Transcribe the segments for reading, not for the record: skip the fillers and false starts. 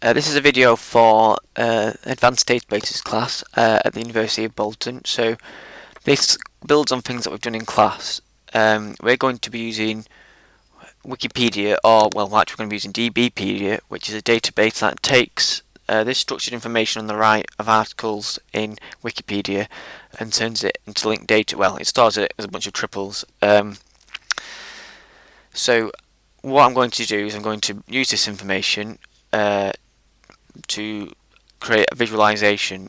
This is a video for Advanced Databases class at the University of Bolton. So this builds on things that we've done in class. We're going to be using Wikipedia, or well, actually we're going to be using DBpedia, which is a database that takes this structured information on the right of articles in Wikipedia and turns it into linked data. Well, it stores it as a bunch of triples. So what I'm going to do is I'm going to use this information to create a visualization.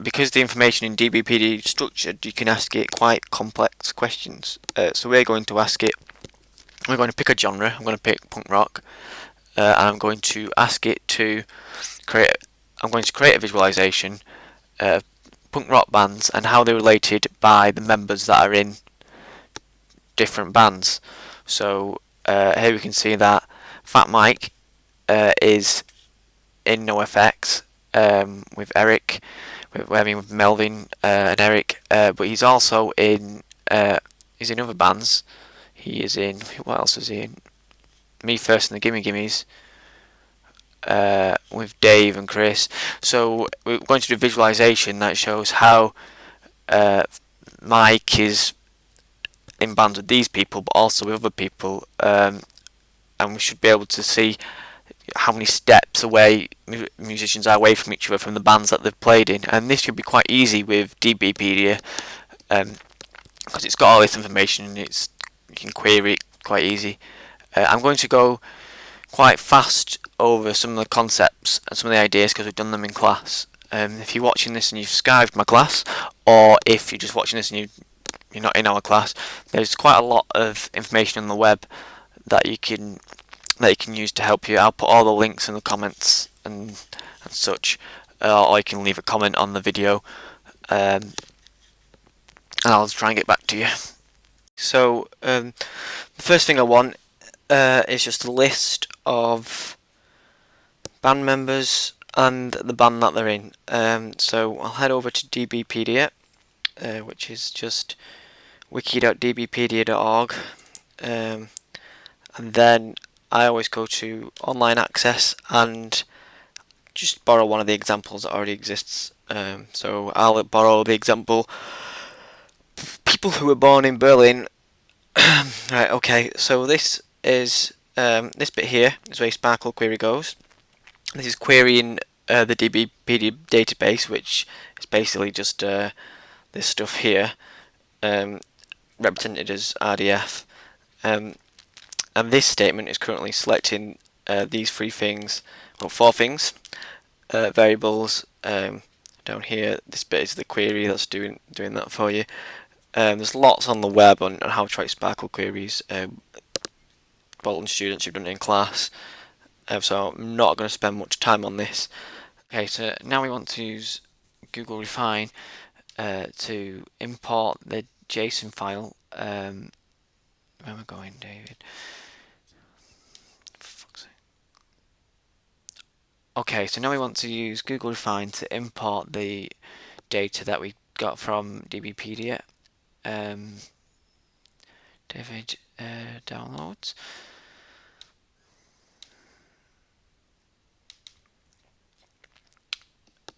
Because the information in DBpedia is structured, you can ask it quite complex questions. So we're going to ask it, we're going to pick a genre, I'm going to pick punk rock, and I'm going to ask it to create, I'm going to create a visualization of punk rock bands and how they're related by the members that are in different bands. So here we can see that Fat Mike is in NoFX with Eric, with Melvin and Eric, but he's also in he's in other bands. He is in, what else is he in? Me First and the Gimme Gimmes, with Dave and Chris. So we're going to do a visualization that shows how Mike is in bands with these people, but also with other people, and we should be able to see how many steps away musicians are away from each other from the bands that they've played in. And this should be quite easy with DBpedia, because it's got all this information and you can query it quite easy. I'm going to go quite fast over some of the concepts and some of the ideas because we've done them in class. If you're watching this and you've skived my class, or if you're just watching this and you're not in our class, there's quite a lot of information on the web that you can use to help you. I'll put all the links in the comments and such, or you can leave a comment on the video, and I'll try and get back to you. So the first thing I want is just a list of band members and the band that they're in. So I'll head over to DBpedia, which is just wiki.dbpedia.org, and then I always go to online access and just borrow one of the examples that already exists. So I'll borrow the example, people who were born in Berlin. Right, okay, so this is this bit here is where Sparkle query goes. This is querying the DBpedia database, which is basically just this stuff here, represented as RDF. And this statement is currently selecting these three things, well, four things, variables. Down here, this bit is the query that's doing that for you. There's lots on the web on how to write Sparkle queries. Bolton students who've done it in class, so I'm not going to spend much time on this. Okay, so now we want to use Google Refine to import the JSON file. Where am I going, David? Okay, so now we want to use Google Refine to import the data that we got from DBpedia. David downloads.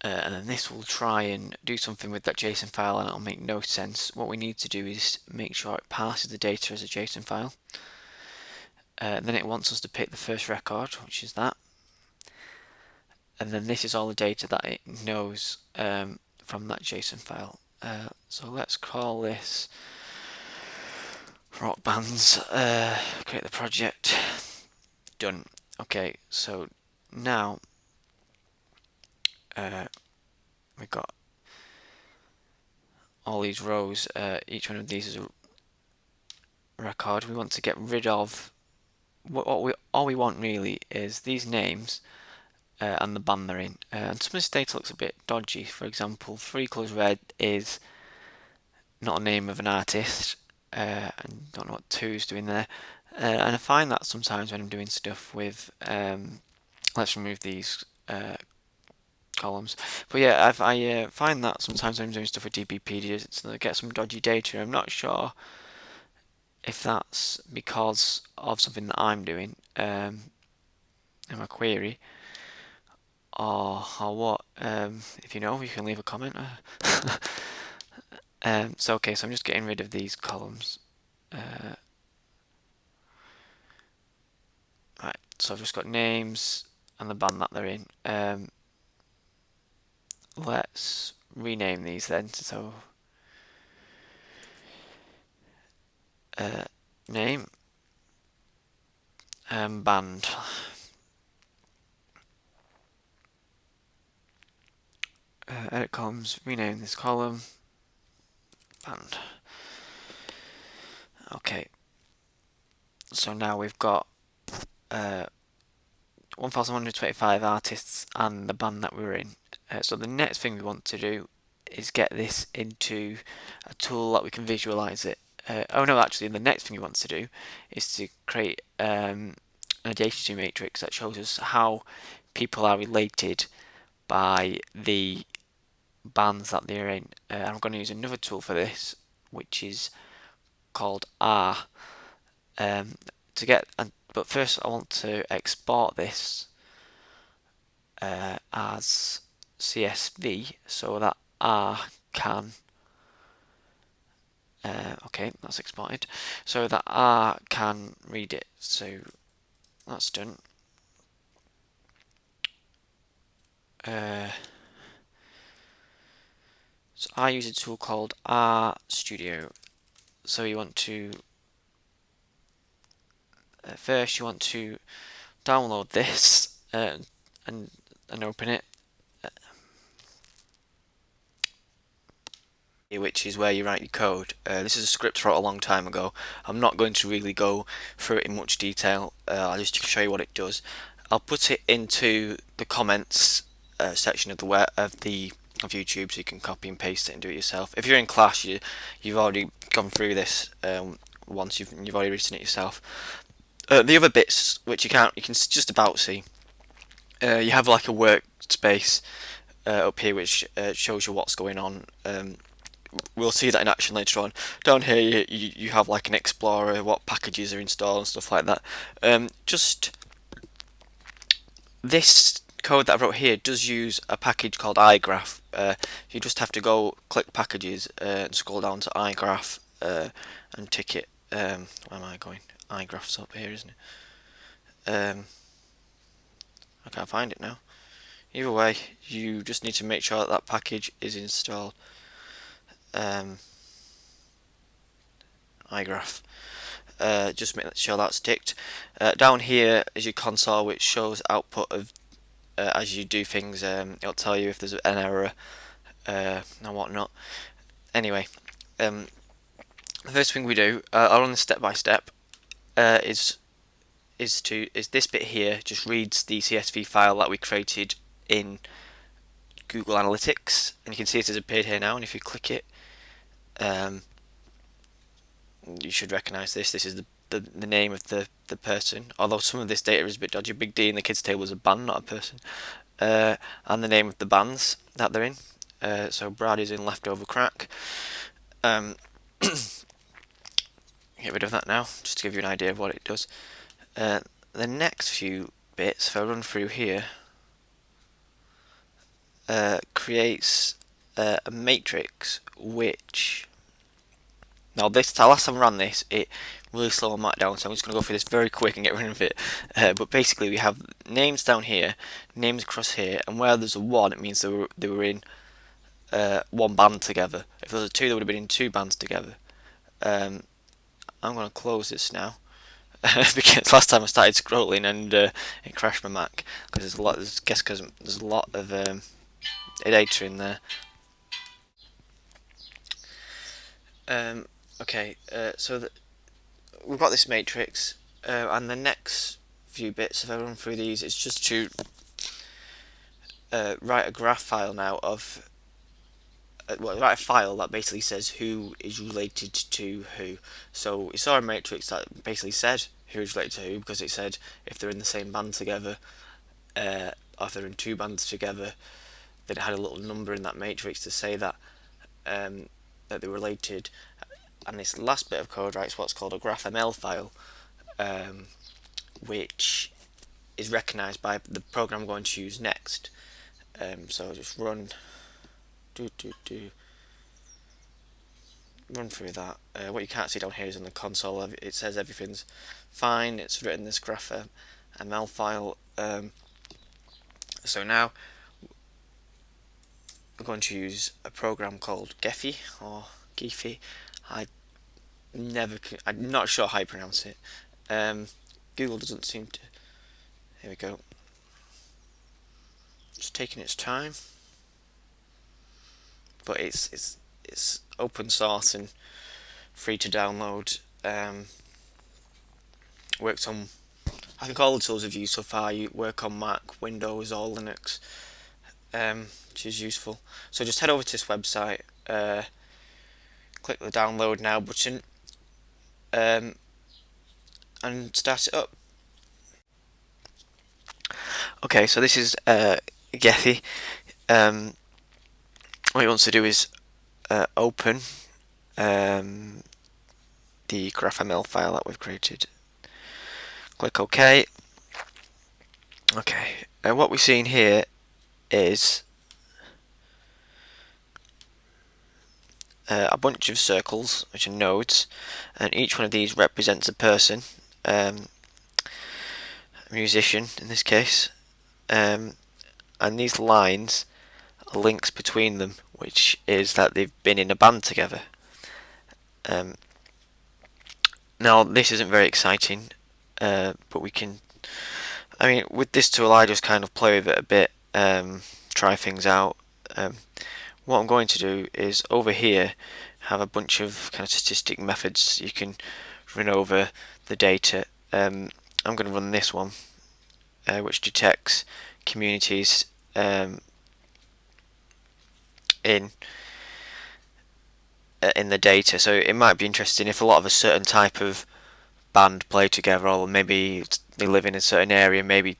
And then this will try and do something with that JSON file, and it'll make no sense. What we need to do is make sure it passes the data as a JSON file. Then it wants us to pick the first record, which is that. And then this is all the data that it knows from that JSON file. So let's call this rock bands, create the project, done. Okay, so now we've got all these rows, each one of these is a record. We want to get rid of, all we want really is these names and the band they're in. And some of this data looks a bit dodgy. For example, 3 Colours Red is not a name of an artist, and don't know what 2 is doing there. And I find that sometimes when I'm doing stuff with, let's remove these columns. But yeah, I find that sometimes when I'm doing stuff with DBpedia, I get some dodgy data. I'm not sure if that's because of something that I'm doing in my query, or what. If you know, you can leave a comment. So okay, so I'm just getting rid of these columns. Right, so I've just got names and the band that they're in. Let's rename these then. So name, band. Edit columns, rename this column, band. Okay, so now we've got 1,125 artists and the band that we're in. So the next thing we want to do is get this into a tool that we can visualize it. Oh no, actually, the next thing we want to do is to create a data matrix that shows us how people are related by the bands that they're in. I'm going to use another tool for this, which is called R. But first, I want to export this as CSV so that R can. Okay, that's exported. So that R can read it. So that's done. So I use a tool called R Studio. So you want to first you want to download this and open it, which is where you write your code. This is a script I wrote a long time ago. I'm not going to really go through it in much detail. I'll just show you what it does. I'll put it into the comments section of of YouTube, so you can copy and paste it and do it yourself. If you're in class, you've already gone through this once. You've already written it yourself. The other bits which you can just about see. You have like a workspace up here which shows you what's going on. We'll see that in action later on. Down here you have like an explorer, what packages are installed and stuff like that. Just this code that I wrote here does use a package called iGraph. You just have to go click packages and scroll down to iGraph and tick it. Where am I going? iGraph's up here, isn't it? I can't find it now. Either way, you just need to make sure that package is installed. iGraph. Just make sure that's ticked. Down here is your console, which shows output of as you do things. It'll tell you if there's an error and whatnot. Anyway, the first thing we do, I'll run this step by step. Is this bit here just reads the CSV file that we created in Google Analytics, and you can see it has appeared here now. And if you click it, you should recognise this. This is the name of the person. Although some of this data is a bit dodgy. Big D in the kids table is a band, not a person. And the name of the bands that they're in. So Brad is in Leftover Crack. Get rid of that now, just to give you an idea of what it does. The next few bits, if I run through here, creates a matrix which, now this, the last time I ran this, it really slowed my down, so I'm just going to go through this very quick and get rid of it. But basically we have names down here, names across here, and where there's a 1 it means they were in one band together. If there was a 2 they would have been in 2 bands together. I'm going to close this now because last time I started scrolling and it crashed my Mac because there's a lot. Because there's a lot of data in there. Okay, so we've got this matrix, and the next few bits, if I run through these, it's just to write a graph file now of. Write a file that basically says who is related to who. So we saw a matrix that basically said who is related to who because it said if they're in the same band together, or if they're in 2 bands together, then it had a little number in that matrix to say that that they're related. And this last bit of code writes what's called a GraphML file, which is recognised by the program I'm going to use next. So just run through that. What you can't see down here is in the console. It says everything's fine. It's written this graph ML file. So now we're going to use a program called Gephi or Gephi. I'm not sure how you pronounce it. Google doesn't seem to. Here we go. It's taking its time, but it's open source and free to download. Works on, I think, all the tools we've used so far. You work on Mac, Windows, or Linux, which is useful. So just head over to this website, click the download now button, and start it up. Okay, so this is Gephi. What you want to do is open the GraphML file that we've created. Click OK. Okay, and what we're seeing here is a bunch of circles, which are nodes, and each one of these represents a person, a musician in this case, and these lines are links between them, which is that they've been in a band together. Now this isn't very exciting, but we can, I mean, with this tool I just kind of play with it a bit, try things out. What I'm going to do is over here have a bunch of kind of statistic methods you can run over the data. I'm going to run this one, which detects communities in the data. So it might be interesting if a lot of a certain type of band play together, or maybe they live in a certain area. Maybe,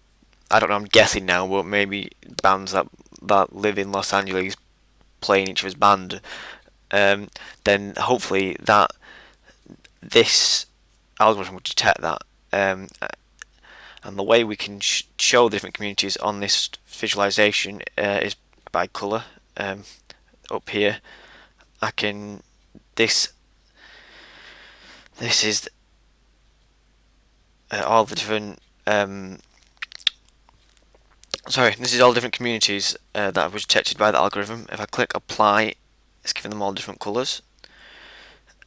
I don't know, I'm guessing now, but maybe bands that live in Los Angeles play in each other's band. Then hopefully this algorithm will detect that. And the way we can show the different communities on this visualization is by color. Up here, I can. This is all the different. Sorry, this is all different communities that were detected by the algorithm. If I click apply, it's giving them all different colours.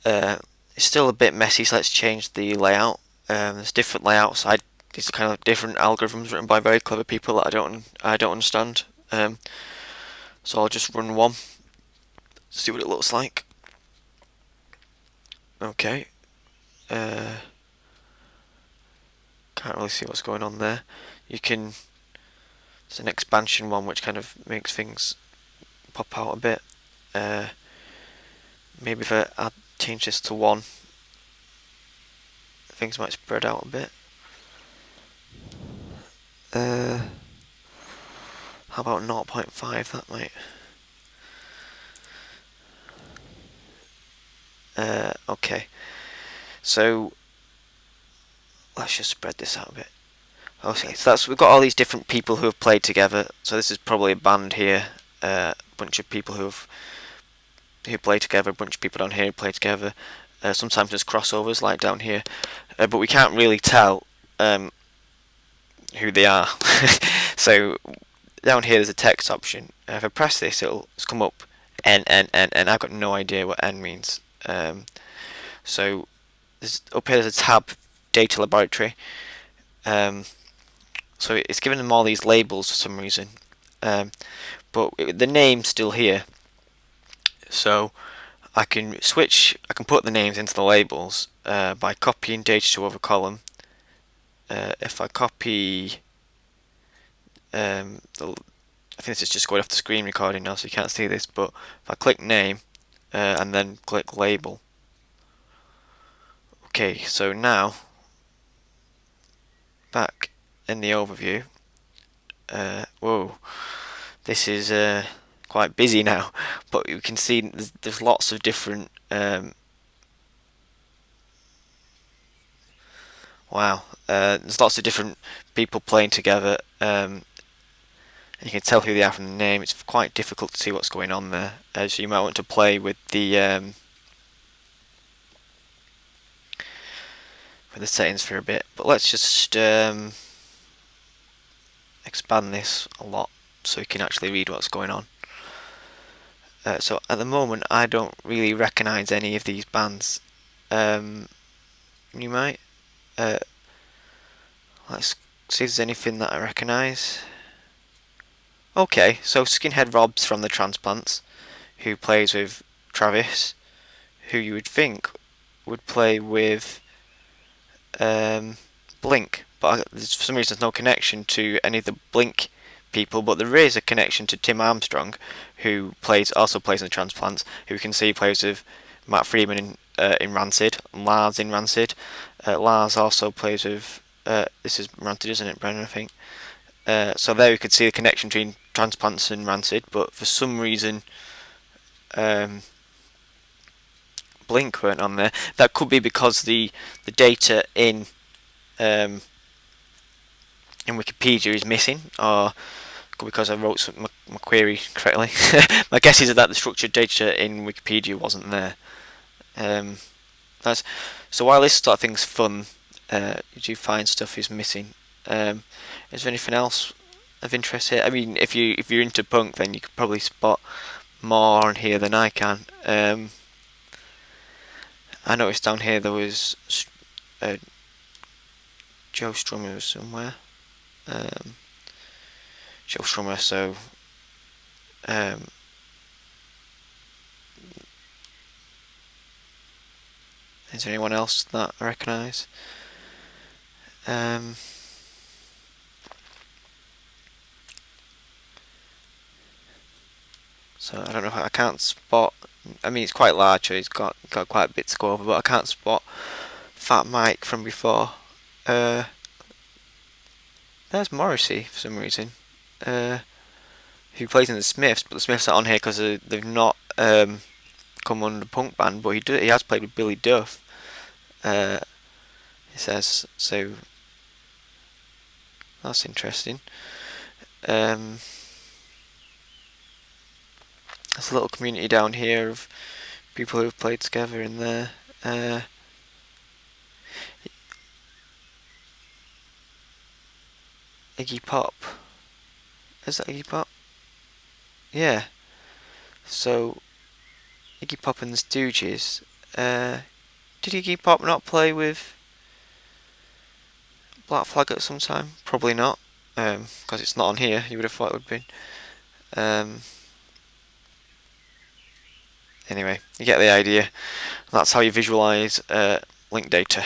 It's still a bit messy, so let's change the layout. There's different layouts. These are kind of different algorithms written by very clever people that I don't understand. So I'll just run one, see what it looks like. Okay. Can't really see what's going on there. There's an expansion one which kind of makes things pop out a bit. Maybe if I change this to 1, things might spread out a bit. How about 0.5? That might. Okay. So let's just spread this out a bit. Okay, so we've got all these different people who have played together. So this is probably a band here. A bunch of people who play together. A bunch of people down here who play together. Sometimes there's crossovers like down here, but we can't really tell who they are. So down here there's a text option. If I press this, it's come up N. I've got no idea what N means. So up here there's a tab, Data Laboratory. So it's giving them all these labels for some reason, but the name's still here. So I can put the names into the labels by copying data to over column. If I copy, I think this is just going off the screen recording now, so you can't see this. But if I click name and then click label, okay. So now back in the overview. Whoa, this is quite busy now, but you can see there's lots of different Wow. There's lots of different people playing together. You can tell who they are from the name. It's quite difficult to see what's going on there. So you might want to play with the settings for a bit. But let's just expand this a lot so we can actually read what's going on. So at the moment, I don't really recognise any of these bands. You might. Let's see if there's anything that I recognise. Okay, so Skinhead Rob's from the Transplants, who plays with Travis, who you would think would play with Blink, but for some reason there's no connection to any of the Blink people, but there is a connection to Tim Armstrong, who also plays in the Transplants, who we can see plays with Matt Freeman in Rancid, and Lars in Rancid. Lars also plays with, this is Rancid, isn't it, Brennan, I think? So there we could see the connection between Transplants and Rancid, but for some reason Blink weren't on there. That could be because the data in Wikipedia is missing, or could be because I wrote my query correctly. My guess is that the structured data in Wikipedia wasn't there. So while this sort of thing's fun, you do find stuff is missing. Is there anything else of interest here? I mean, if you're into punk, then you could probably spot more on here than I can. I noticed down here there was Joe Strummer somewhere. Joe Strummer, so is there anyone else that I recognise? So I don't know if I can't spot. I mean, it's quite large, so he's got quite a bit to go over, but I can't spot Fat Mike from before. There's Morrissey for some reason, who plays in the Smiths, but the Smiths are on here because they've not come under the punk band, but he has played with Billy Duff. It says so. That's interesting. There's a little community down here of people who've played together in there. Iggy Pop. Is that Iggy Pop? Yeah. So, Iggy Pop and the Stooges. Did Iggy Pop not play with Black Flag at some time? Probably not, because it's not on here. You would have thought it would have been. Anyway, you get the idea. That's how you visualize link data.